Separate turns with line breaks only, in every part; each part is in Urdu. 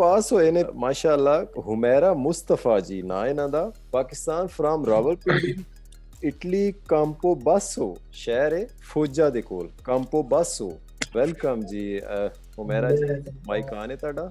ਪਾਸ ਹੋਏ ਨੇ ਮਾਸ਼ਾਅੱਲਾ ਹੁਮੈਰਾ ਮੁਸਤਫਾ ਜੀ ਨਾਂ ਇਹਨਾਂ ਦਾ, ਪਾਕਿਸਤਾਨ ਫਰਮ ਰਾਵਲਪਿੰਡੀ, ਇਟਲੀ, ਕੰਪੋ ਬਾਸੋ ਸ਼ਹਿਰ ਹੈ ਫੌਜਾ ਦੇ ਕੋਲ, ਕੰਪੋ ਬਾਸੋ। ਵੈਲਕਮ ਜੀ ਹੁਮੈਰਾ ਜੀ, ਮਾਈਕ ਆਨ ਹੈ ਤੁਹਾਡਾ।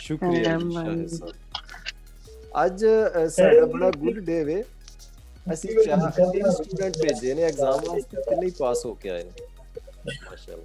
ਸ਼ੁਕਰੀਆ ਜੀ ਸ਼ਾਹਿਦ ਸਾਹਿਬ। ਅੱਜ ਸਾਡਾ ਬੜਾ ਗੁੱਡ ਡੇ ਵੇ, ਅਸੀਂ 3 ਸਟੂਡੈਂਟ ਭੇਜੇ ਨੇ ਐਗਜ਼ਾਮ ਵਾਸਤੇ, ਤਿੰਨੇ ਹੀ ਪਾਸ ਹੋ ਕੇ ਆਏ ਨੇ ਮਾਸ਼ਾਅੱਲਾ।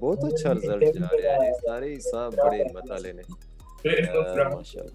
ਬਹੁਤ ਅੱਛਾ ਰਿਜ਼ਲਟ ਜਾ ਰਿਹਾ ਜੀ, ਸਾਰੇ ਹੀ ਸਾਹਿਬ ਬੜੇ ਹਿੰਮਤ ਵਾਲੇ ਨੇ ਮਾਸ਼ਾਅੱਲਾ।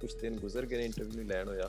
ਕੁਝ ਦਿਨ ਗੁਜ਼ਰ ਗਏ ਨੇ, ਇੰਟਰਵਿਊ ਨਹੀਂ ਲੈਣ ਹੋਇਆ।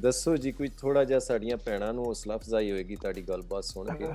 ਦੱਸੋ ਜੀ, ਕੋਈ ਥੋੜਾ ਜਿਹਾ ਸਾਡੀਆਂ ਭੈਣਾਂ ਨੂੰ ਹੌਸਲਾ ਅਫਜ਼ਾਈ ਹੋਏਗੀ ਤੁਹਾਡੀ ਗੱਲਬਾਤ ਸੁਣ ਕੇ।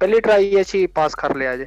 ਪਹਿਲੀ ਟਰਾਈ ਅਸੀਂ ਪਾਸ ਕਰ ਲਿਆ ਜੇ?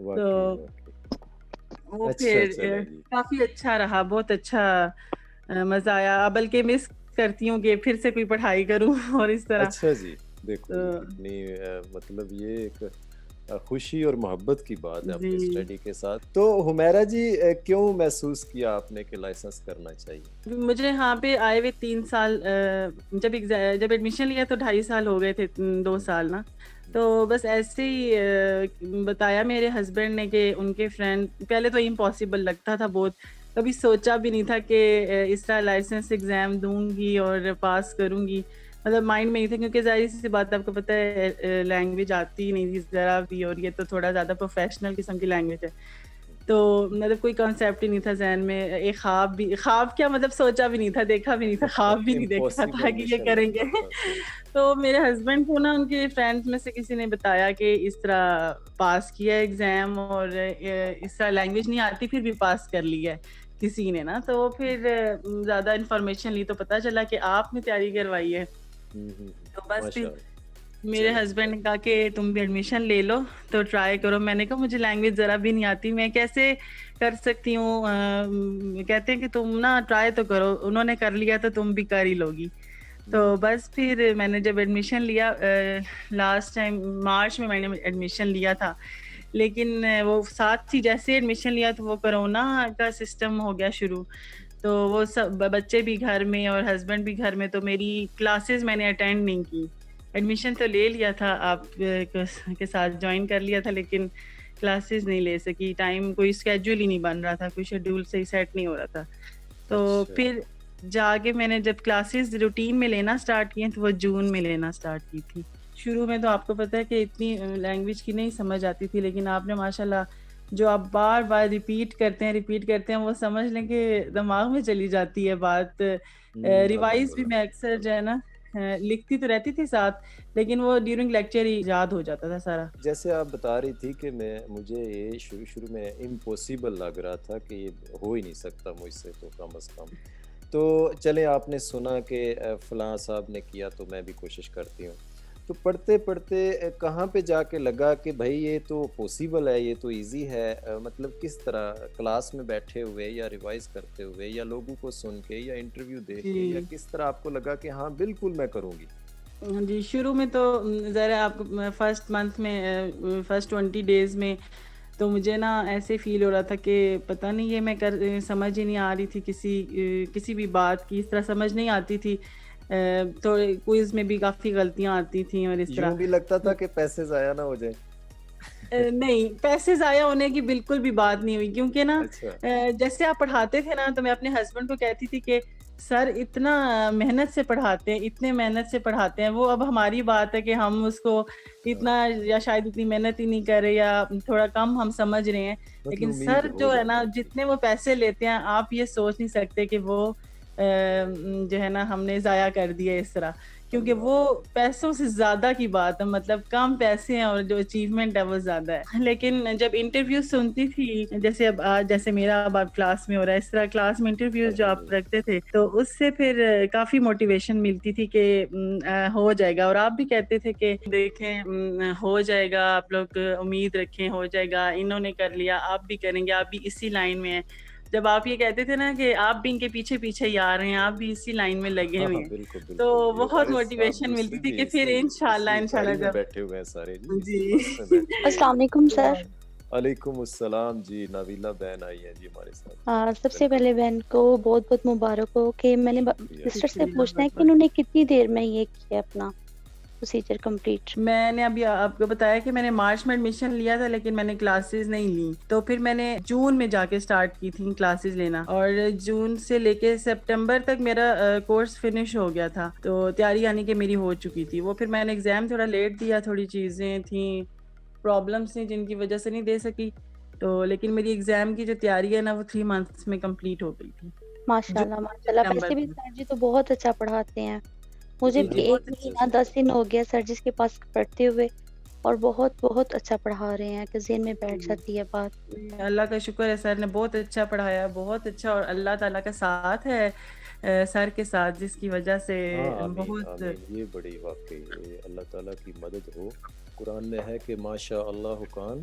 واقعی
تو
واقعی
وہ
اچھا
پھر
چلے جی
کافی اچھا رہا, بہت اچھا مزہ آیا. بلکہ مس کرتی ہوں کہ پھر سے کوئی پڑھائی کروں اور اس طرح.
اچھا جی دیکھو
تو
یہ کتنی مطلب یہ ایک خوشی اور محبت کی بات ہے اپنے
جی
اسٹڈی کے ساتھ. تو حمیرہ جی کیوں محسوس کیا آپ نے کہ لائسنس کرنا چاہیے؟
مجھے یہاں پہ آئے ہوئے 3 سال, جب ایڈمیشن لیا تو 2.5 سال ہو گئے تھے, 2 سال نا. تو بس ایسے ہی بتایا میرے ہسبینڈ نے کہ ان کے فرینڈ, پہلے تو امپاسبل لگتا تھا بہت, کبھی سوچا بھی نہیں تھا کہ اس طرح لائسنس ایگزام دوں گی اور پاس کروں گی, مطلب مائنڈ میں نہیں تھا, کیونکہ ظاہر سی بات آپ کو پتہ ہے لینگویج آتی ہی نہیں تھی ذرا بھی, اور یہ تو تھوڑا زیادہ پروفیشنل قسم کی لینگویج ہے. تو مطلب کوئی کانسیپٹ ہی نہیں تھا ذہن میں, ایک خواب کیا مطلب سوچا بھی نہیں تھا, دیکھا بھی نہیں تھا, خواب بھی نہیں دیکھا تھا
امپاسبل
کہ یہ
مشن
کریں
لگتا
گے.
تھا صحیح.
تو میرے ہسبینڈ کو نا ان کے فرینڈس میں سے کسی نے بتایا کہ اس طرح پاس کیا ایگزام, اور اس طرح لینگویج نہیں آتی پھر بھی پاس کر لی ہے کسی نے نا. تو پھر زیادہ انفارمیشن لی تو پتہ چلا کہ آپ نے تیاری کروائی ہے. تو بس پھر
ماشاء اللہ.
میرے ہسبینڈ نے کہا کہ تم بھی ایڈمیشن لے لو تو ٹرائی کرو. میں نے کہا مجھے لینگویج ذرا بھی نہیں آتی, میں کیسے کر سکتی ہوں. کہتے ہیں کہ تم نا ٹرائی تو کرو, انہوں نے کر لیا تو تم بھی کر ہی لوگی. تو بس پھر میں نے جب ایڈمیشن لیا, لاسٹ ٹائم مارچ میں نے ایڈمیشن لیا تھا, لیکن وہ ساتھ ہی جیسے ایڈمیشن لیا تو وہ کرونا کا سسٹم ہو گیا شروع. تو وہ سب بچے بھی گھر میں اور ہسبینڈ بھی گھر میں, تو میری کلاسز میں نے اٹینڈ نہیں کی. ایڈمیشن تو لے لیا تھا, آپ کے ساتھ جوائن کر لیا تھا, لیکن کلاسز نہیں لے سکی. ٹائم کوئی اسکیجول ہی نہیں بن رہا تھا, کوئی شیڈیول صحیح سیٹ نہیں ہو رہا تھا. تو پھر جا کے میں نے جب کلاسز روٹین میں لینا اسٹارٹ کیے تو وہ جون میں لینا اسٹارٹ کی تھی. شروع میں تو آپ کو پتہ ہے کہ اتنی لینگویج کی نہیں سمجھ آتی تھی, لیکن آپ نے ماشاءاللہ جو آپ بار بار ریپیٹ کرتے ہیں وہ سمجھ لیں کہ دماغ میں چلی جاتی ہے بات. ریوائز بھی میں اکثر جو ہے نا لکھتی تو رہتی تھی ساتھ, لیکن وہ ڈیورنگ لیکچر ہی یاد ہو جاتا تھا سارا.
جیسے آپ بتا رہی تھی کہ مجھے یہ شروع میں امپوسیبل لگ رہا تھا کہ یہ ہو ہی نہیں سکتا مجھ سے, تو کم از کم تو چلیں آپ نے سنا کہ فلاں صاحب نے کیا تو میں بھی کوشش کرتی ہوں. تو پڑھتے پڑھتے کہاں پہ جا کے لگا کہ بھائی یہ تو پوسیبل ہے, یہ تو ایزی ہے, مطلب کس طرح کلاس میں بیٹھے ہوئے یا ریوائز کرتے ہوئے یا لوگوں کو سن کے یا انٹرویو دے کے, یا کس طرح آپ کو لگا کہ ہاں بالکل میں کروں گی؟
جی شروع میں تو ذرا آپ کو فرسٹ منتھ میں فرسٹ 20 days میں تو مجھے نا ایسے فیل ہو رہا تھا کہ پتہ نہیں یہ میں سمجھ ہی نہیں آ رہی تھی, کسی بھی بات کی اس طرح سمجھ نہیں آتی تھی. تو کوئز میں بھی کافی غلطیاں آتی تھیں, اور اس طرح
یوں بھی لگتا تھا کہ پیسے ضائع نہ ہو جائیں.
نہیں, پیسے ضائع ہونے کی بالکل بھی بات نہیں ہوئی, کیونکہ نا جیسے آپ پڑھاتے تھے نا تو میں اپنے ہسبینڈ کو کہتی تھی کہ سر اتنا محنت سے پڑھاتے ہیں, اتنے محنت سے پڑھاتے ہیں, وہ اب ہماری بات ہے کہ ہم اس کو اتنا یا شاید اتنی محنت ہی نہیں کر رہے یا تھوڑا کم ہم سمجھ رہے ہیں, لیکن سر جو ہے نا جتنے وہ پیسے لیتے ہیں آپ یہ سوچ نہیں سکتے کہ وہ جو ہے نا ہم نے ضائع کر دیا اس طرح, کیونکہ وہ پیسوں سے زیادہ کی بات ہے, مطلب کم پیسے ہیں اور جو اچیومنٹ ہے وہ زیادہ ہے. لیکن جب انٹرویو سنتی تھی, جیسے اب جیسے میرا اب کلاس میں ہو رہا ہے اس طرح کلاس میں انٹرویوز جو آپ رکھتے تھے, تو اس سے پھر کافی موٹیویشن ملتی تھی کہ ہو جائے گا, اور آپ بھی کہتے تھے کہ دیکھیں ہو جائے گا, آپ لوگ امید رکھیں ہو جائے گا, انہوں نے کر لیا آپ بھی کریں گے, آپ بھی اسی لائن میں ہیں. جب آپ یہ کہتے تھے نا کہ آپ بھی ان کے پیچھے پیچھے ہی آ رہے ہیں, آپ بھی اسی لائن میں لگے ہوئے ہیں, تو بہت موٹیویشن ملتی تھی کہ پھر انشاءاللہ جب
بیٹھے ہوئے ہیں سارے.
جی
السلام علیکم سر.
وعلیکم السلام جی. نابیلہ بہن آئی ہیں جی ہمارے ساتھ.
سب سے پہلے بہن کو بہت بہت مبارک ہو کہ میں نے سسٹر سے پوچھنا ہے کہ انہوں نے کتنی دیر میں یہ کیا اپنا پروسیجر کمپلیٹ.
میں نے ابھی آپ کو بتایا کہ میں نے مارچ میں ایڈمیشن لیا تھا, لیکن میں نے کلاسز نہیں لی, تو پھر میں نے جون میں جا کے سٹارٹ کی تھی کلاسز لینا, اور جون سے لے کے سپٹمبر تک میرا کورس فنش ہو گیا تھا, تو تیاری یعنی کہ میری ہو چکی تھی. وہ پھر میں نے ایگزام تھوڑا لیٹ دیا, تھوڑی چیزیں تھیں پرابلمس تھیں جن کی وجہ سے نہیں دے سکی, تو لیکن میری ایگزام کی جو تیاری ہے نا وہ 3 months میں کمپلیٹ ہو گئی تھی.
ماشاءاللہ ماشاءاللہ. ویسے بھی سر جی تو بہت اچھا پڑھاتے ہیں, مجھے بھی 1 مہینہ 10 دن ہو گیا سر جس کے پاس پڑھتے ہوئے, اور بہت بہت اچھا پڑھا رہے ہیں کہ ذہن میں بیٹھ جاتی ہے بات.
اللہ کا شکر ہے, سر نے بہت اچھا پڑھایا, بہت اچھا, اور اللہ تعالیٰ کا ساتھ ہے سر کے ساتھ, جس کی وجہ سے بہت
یہ بڑی واقعی اللہ تعالیٰ کی مدد ہو. قرآن میں ہے کہ ماشاء اللہ کان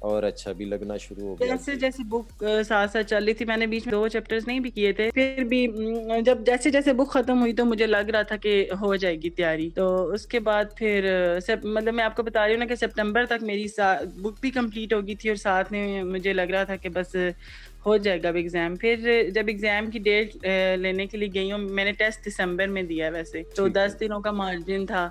اور اچھا بھی لگنا شروع ہو گیا.
جیسے جیسے بک ساتھ ساتھ چل رہی تھی، میں نے بیچ میں 2 چیپٹرز نہیں بھی کیے تھے، پھر بھی جب جیسے جیسے بک ختم ہوئی تو مجھے لگ رہا تھا کہ ہو جائے گی تیاری. تو اس کے بعد پھر مطلب میں آپ کو بتا رہی ہوں نا کہ سپٹمبر تک میری بک بھی کمپلیٹ ہو گئی تھی، اور ساتھ میں مجھے لگ رہا تھا کہ بس ہو جائے گا اب ایگزام. پھر جب ایگزام کی ڈیٹ لینے کے لیے گئی ہوں، میں نے ٹیسٹ دسمبر میں دیا ویسے تو 10 دنوں کا مارجن تھا.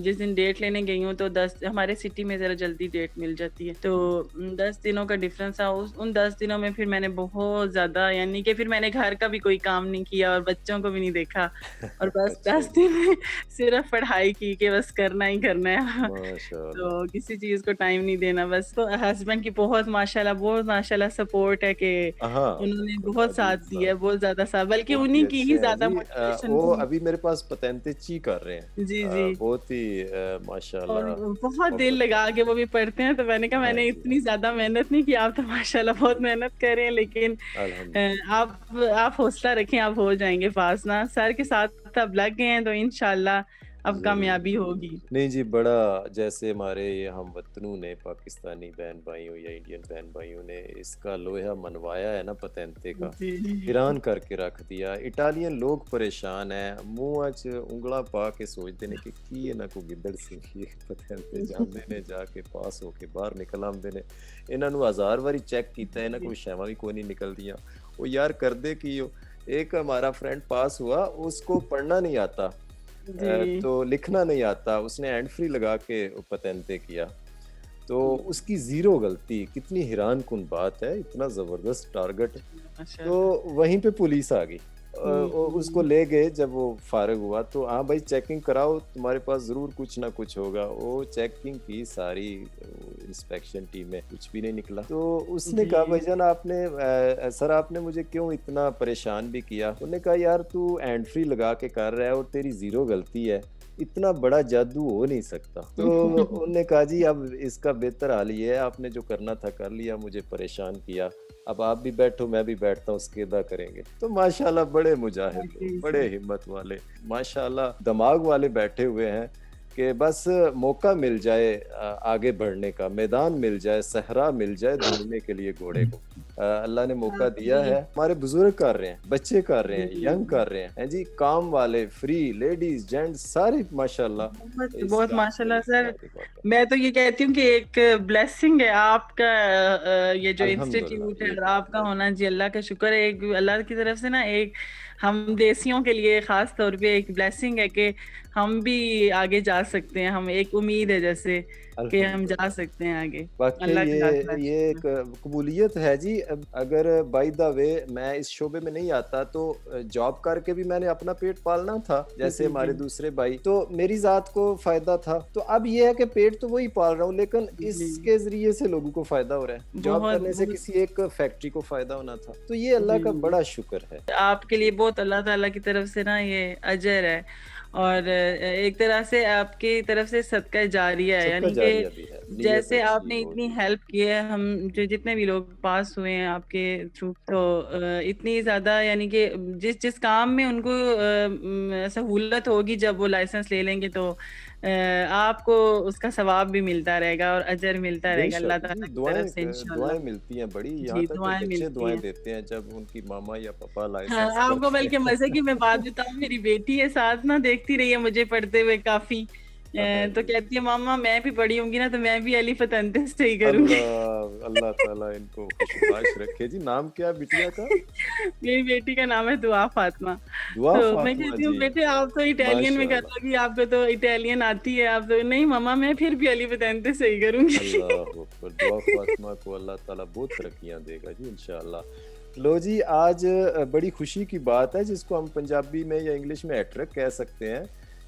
جس دن ڈیٹ لینے گئی ہوں تو 10 ہمارے سٹی میں ذرا جلدی ڈیٹ مل جاتی ہے، تو 10 دنوں کا ڈفرینس تھا. ان 10 دنوں میں پھر میں نے بہت زیادہ، یعنی کہ پھر میں نے گھر کا بھی کوئی کام نہیں کیا اور بچوں کو بھی نہیں دیکھا، اور بس 10 دن میں صرف پڑھائی کی کہ بس کرنا ہی کرنا ہے، تو کسی چیز کو ٹائم نہیں دینا بس. تو ہسبینڈ کی بہت ماشاءاللہ سپورٹ ہے کہ انہوں نے بہت ساتھ دیا ہے، بہت زیادہ ساتھ، بلکہ انہی کی ہی زیادہ موٹیویشن.
وہ ابھی میرے پاس پتنتچی کر رہے ہیں.
جی جی،
بہت ہی ماشاءاللہ
بہت دل لگا کے وہ بھی پڑھتے ہیں. تو میں نے کہا میں نے اتنی زیادہ محنت نہیں کی، آپ تو ماشاءاللہ بہت محنت کر رہے ہیں، لیکن آپ حوصلہ رکھیں، آپ ہو جائیں گے پاس. نا سر کے ساتھ اب لگ گئے ہیں تو انشاءاللہ اب کامیابی ہوگی.
نہیں جی، بڑا جیسے ہمارے یہ ہم وطنوں نے، پاکستانی بہن بھائیوں یا انڈین بہن بھائیوں نے اس کا لوہا منوایا ہے نا پتنتے کا، حیران کر کے رکھ دیا. اٹالین لوگ پریشان ہیں، منہ اچ انگلا پا کے سوچتے ہیں کہ کی نہ کو گدڑ سی پتنتے جاندے نے جا کے پاس ہو کے باہر نکل آندے نے. انہاں نو 1000 واری چیک کیتا ہے، انہاں کو شیواں بھی کوئی نہیں نکلدیاں. وہ یار کردے کی ہو. ایک ہمارا فرینڈ پاس ہوا، اس کو پڑھنا نہیں آتا تو لکھنا نہیں آتا، اس نے ہینڈ فری لگا کے پتنتے کیا تو اس کی 0 غلطی. کتنی حیران کن بات ہے، اتنا زبردست ٹارگٹ. تو وہیں پہ پولیس آ گئی، اس کو لے گئے. جب وہ فارغ ہوا تو ہاں بھائی چیکنگ کراؤ، تمہارے پاس ضرور کچھ نہ کچھ ہوگا. وہ چیکنگ کی ساری انسپیکشن ٹیم میں، کچھ بھی نہیں نکلا. تو اس نے کہا بھائی جان سر آپ نے مجھے کیوں اتنا پریشان بھی کیا؟ انہوں نے کہا یار تو ہینڈ فری لگا کے کر رہا ہے اور تیری 0 غلطی ہے، اتنا بڑا جادو ہو نہیں سکتا. تو انہوں نے کہا جی اب اس کا بہتر حال یہ ہے، آپ نے جو کرنا تھا کر لیا، مجھے پریشان کیا، اب آپ بھی بیٹھو میں بھی بیٹھتا ہوں، اس کے ادا کریں گے. تو ماشاءاللہ بڑے مجاہد، بڑے ہمت والے، ماشاءاللہ دماغ والے بیٹھے ہوئے ہیں کہ بس موقع مل جائے آگے بڑھنے کا، میدان مل جائے، صحرا مل جائے دوڑنے کے لیے گھوڑے کو. اللہ نے موقع دیا ہے. ہمارے بزرگ کر رہے ہیں، بچے کر رہے ہیں، ینگ کر رہے ہیں جی، کام والے، فری، لیڈیز، جینٹس، سارے ماشاءاللہ
بہت ماشاءاللہ. سر میں تو یہ کہتی ہوں کہ ایک بلیسنگ ہے آپ کا یہ جو انسٹیٹیوٹ ہے اور آپ کا ہونا. جی اللہ کا شکر ہے. ایک اللہ کی طرف سے نا ایک ہم دیسیوں کے لیے خاص طور پہ ایک بلیسنگ ہے کہ ہم بھی آگے جا سکتے ہیں. ہم ایک امید ہے جیسے کہ ہم جا سکتے ہیں آگے.
یہ ایک قبولیت ہے جی. اگر بائی دا وے میں اس شعبے میں نہیں آتا تو جاب کر کے بھی میں نے اپنا پیٹ پالنا تھا جیسے ہمارے دوسرے بھائی، تو میری ذات کو فائدہ تھا. تو اب یہ ہے کہ پیٹ تو وہی پال رہا ہوں، لیکن اس کے ذریعے سے لوگوں کو فائدہ ہو رہا ہے. جاب کرنے سے کسی ایک فیکٹری کو فائدہ ہونا تھا. تو یہ اللہ کا بڑا شکر ہے.
آپ کے لیے بہت اللہ تعالیٰ کی طرف سے نا یہ اجر ہے، اور ایک طرح سے آپ کی طرف سے صدقہ جاریہ ہے. یعنی کہ جیسے آپ نے اتنی ہیلپ کی ہے، ہم جو جتنے بھی لوگ پاس ہوئے ہیں آپ کے تھرو، تو اتنی زیادہ یعنی کہ جس کام میں ان کو سہولت ہوگی جب وہ لائسنس لے لیں گے تو آپ کو اس کا ثواب بھی ملتا رہے گا اور اجر ملتا رہے گا اللہ تعالیٰ کی طرف سے انشاءاللہ.
دعائیں ملتی ہیں بڑی، یہاں تک بچے دعائیں دیتے ہیں جب ان کی ماما یا پاپا لائسنس.
آپ کو بلکہ مزے کی میں بات بتاؤں، میری بیٹی ہے ساتھ نا، دیکھتی رہی ہے مجھے پڑھتے ہوئے کافی، تو کہتی ہے ماما میں بھی پڑھی ہوں گی نا تو میں بھی الف تنتے سے ہی کروں گی.
اللہ تعالیٰ ان کو خوشباش رکھے. جی نام کیا بیٹیا کا؟
میری بیٹی کا نام ہے دعا فاطمہ. تو میں کہتی ہوں بیٹے آپ تو اٹیلین میں کر لو گی، آپ کو تو اٹیلین آتی ہے. آپ تو نہیں ماما میں پھر بھی الف تنتے سے ہی کروں گی.
اللہ اکبر. دعا فاطمہ کو اللہ تعالیٰ بہت ترقیاں دے گا جی انشاءاللہ. لو جی آج بڑی خوشی کی بات ہے جس کو ہم پنجابی میں یا انگلش میں ہیٹرک کہہ سکتے ہیں.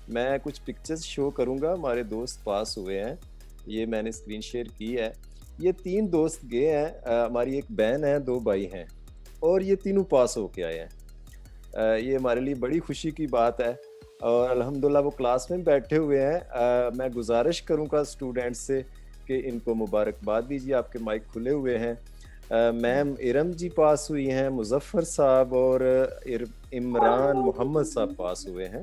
میں کچھ پکچرز شو کروں گا. ہمارے دوست پاس ہوئے ہیں، یہ میں نے اسکرین شیئر کی ہے. یہ 3 دوست گئے ہیں، ہماری ایک بہن ہے، 2 بھائی ہیں، اور یہ تینوں پاس ہو کے آئے ہیں. یہ ہمارے لیے بڑی خوشی کی بات ہے اور الحمدللہ وہ کلاس میں بیٹھے ہوئے ہیں. میں گزارش کروں گا اسٹوڈنٹس سے کہ ان کو مبارکباد دیجیے. آپ کے مائک کھلے ہوئے ہیں. میم ارم جی پاس ہوئی ہیں، مظفر صاحب اور عمران محمد صاحب پاس ہوئے ہیں.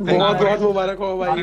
ਬਹੁਤ ਬਹੁਤ ਮੁਬਾਰਕ ਹੋ ਭਾਈ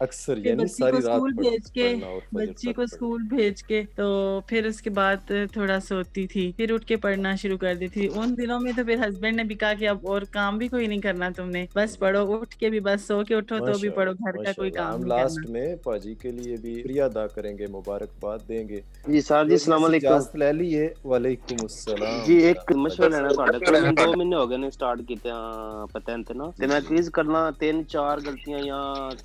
اکثر
پھر
یعنی
بچی
ساری
کو
رات
اسکول بھیج کے
پڑھنا اور فجر
بچی
تک
کو اسکول بھیج کے تو پھر اس کے بعد تھوڑا سوتی تھی، پھر اٹھ کے پڑھنا شروع کر دی تھی. ان دنوں میں تو پھر ہسبینڈ نے بھی کہا کہ اب اور کام بھی کوئی نہیں کرنا تم نے، بس پڑھو، اٹھ کے بھی بس سو کے اٹھو تو بھی پڑھو، گھر کا کوئی کام
ہم
نہیں
لاسٹ
کرنا.
میں پاجی کے لیے بھی شکریہ ادا کریں گے، مبارکباد دیں گے.
جی سر جی السلام علیکم.
اجازت لے لیے. وعلیکم السلام.
جی ایک مشورہ لینا تہاڈے کول. میں 2 مہینے ہو گئے نے سٹارٹ کیتے ہاں پتہ تے نا تے میں کوئز کرنا 3-4 غلطیاں یا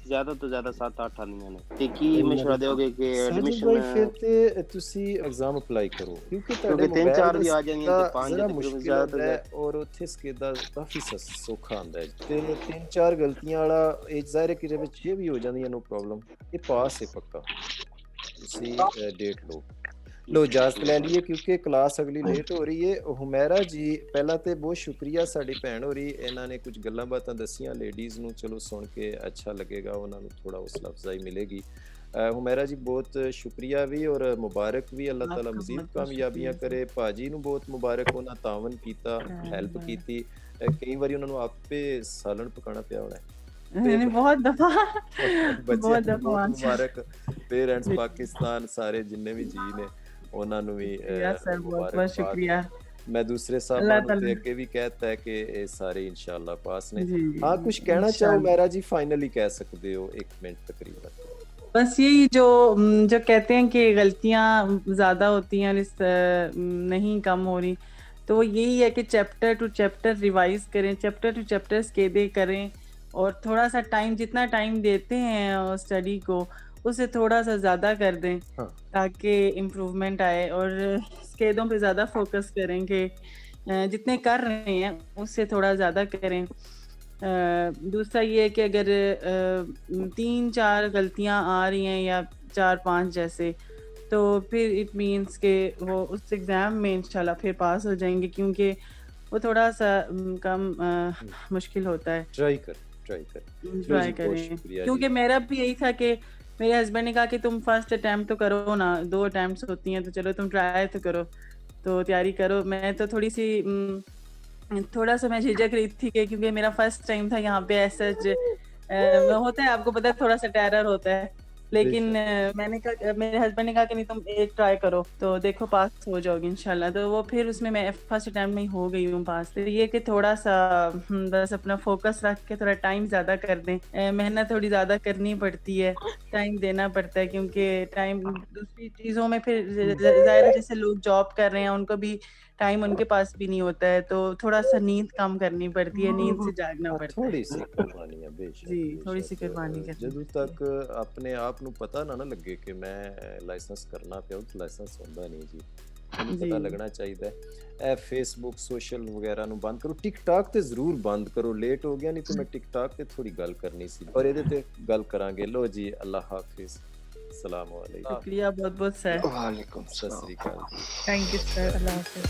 زیادہ تو زیادہ 7-8 آنیاں نے تے کی مشورہ دیو گے کہ
ساجد
ایڈمیشن
بھائی پھر تے تسی ایگزام اپلائی کرو کیونکہ تہاڈے
کیونکہ 3-4 بھی آ جائیں تے 5
ذرا
تقریباً
مشکل
زیادہ
ہوتا ہے اور اتھے سکیدا کافی سوکھا آندا ہے. تے 3-4 غلطیاں والا ایک ظاہر ہے کہ جے وچ یہ بھی ہو جاندی نو پرابلم. یہ پاس ہے پکا. تسی ڈیٹ لو اجازت لے لیے کیونکہ کلاس اگلی لیٹ ہو رہی ہے. حمیرہ جی پہلا تے بہت شکریہ ساڈی بہن ہو رہی انہاں نے کچھ گلاں باتاں دسیاں لیڈیز نو چلو سن کے اچھا لگے گا انہاں نو تھوڑا حوصلہ افزائی ملے گی. حمیرہ جی بہت شکریہ بھی اور مبارک بھی. اللہ تعالیٰ مزید کامیابیاں کرے. پاجی نو بہت مبارک انہاں تعاون کیتا ہیلپ کیتی. کئی واری انہاں نو آپ پہ سالن پکانا پیا ہونا ہے.
بہت دفعہ
بہت مبارک. پیرنٹس پاکستان سارے جننے بھی جی نے انہاں نو بھی
بہت شکریہ.
میں دوسرے صاحب تے اگے بھی کہتا ہے کہ اے سارے انشاءاللہ پاس نے. ہاں کچھ کہنا چاہو میرا جی فائنلی کہہ سکتے ہو 1 منٹ تقریباً.
بس یہی جو کہتے ہیں کہ غلطیاں زیادہ ہوتی ہیں نہیں کم ہو رہی، تو وہ یہی ہے کہ چیپٹر ٹو چیپٹر ریوائز کریں، چیپٹر ٹو چیپٹر اسکیدے کریں اور تھوڑا سا ٹائم جتنا ٹائم دیتے ہیں اسٹڈی کو اسے تھوڑا سا زیادہ کر دیں تاکہ امپروومنٹ آئے. اور اسکیدوں پہ زیادہ فوکس کریں کہ جتنے کر رہے ہیں اس سے تھوڑا زیادہ کریں. دوسرا یہ ہے کہ اگر 3-4 غلطیاں آ رہی ہیں یا 4-5 جیسے تو پھر اٹ مینس کہ وہ اس ایگزام میں انشاءاللہ پھر پاس ہو جائیں گے، کیونکہ وہ تھوڑا سا کم مشکل ہوتا ہے.
ٹرائی کریں
کیونکہ میرا بھی یہی تھا کہ میرے ہسبینڈ نے کہا کہ تم فرسٹ اٹیمپٹ تو کرو نا، 2 اٹیمپٹس ہوتی ہیں تو چلو تم ٹرائی تو کرو، تو تیاری کرو. میں تو تھوڑا سا میں جھجک رہی تھی کہ کیونکہ میرا فرسٹ ٹائم تھا یہاں پہ. ایسا ہوتا ہے آپ کو پتا ہے تھوڑا سا ٹیرر ہوتا ہے، لیکن میں نے کہا میرے ہسبینڈ نے کہا کہ نہیں تم ایک ٹرائی کرو تو دیکھو پاس ہو جاؤ گی انشاءاللہ. تو وہ پھر اس میں فرسٹ اٹیمپٹ میں ہی ہو گئی ہوں پاس. تو یہ کہ تھوڑا سا بس اپنا فوکس رکھ کے تھوڑا ٹائم زیادہ کر دیں. محنت تھوڑی زیادہ کرنی پڑتی ہے، ٹائم دینا پڑتا ہے، کیونکہ ٹائم دوسری چیزوں میں پھر ظاہر ہے جیسے لوگ جاب کر رہے ہیں ان کو بھی ٹائم ان کے پاس بھی نہیں ہوتا ہے، تو تھوڑا سا نیند کم کرنی پڑتی ہے، نیند سے جاگنا پڑتا ہے.
تھوڑی سی قربانی ہے بے شک.
جی تھوڑی سی قربانی کرنی.
جدوں تک اپنے آپ نو پتہ نہ لگے کہ میں لائسنس کرنا پیا تو لائسنس ہوندا نہیں جی. پتہ لگنا چاہیے. اے فیس بک سوشل وغیرہ نو بند کرو. ٹک ٹاک تے ضرور بند کرو. لیٹ ہو گیا نہیں تو میں ٹک ٹاک تے تھوڑی گل کرنی سی اور ایدے تے گل کران گے. لو جی اللہ حافظ. السلام علیکم.
شکریہ بہت بہت سر.
وعلیکم
السلام.
Thank you sir. اللہ حافظ.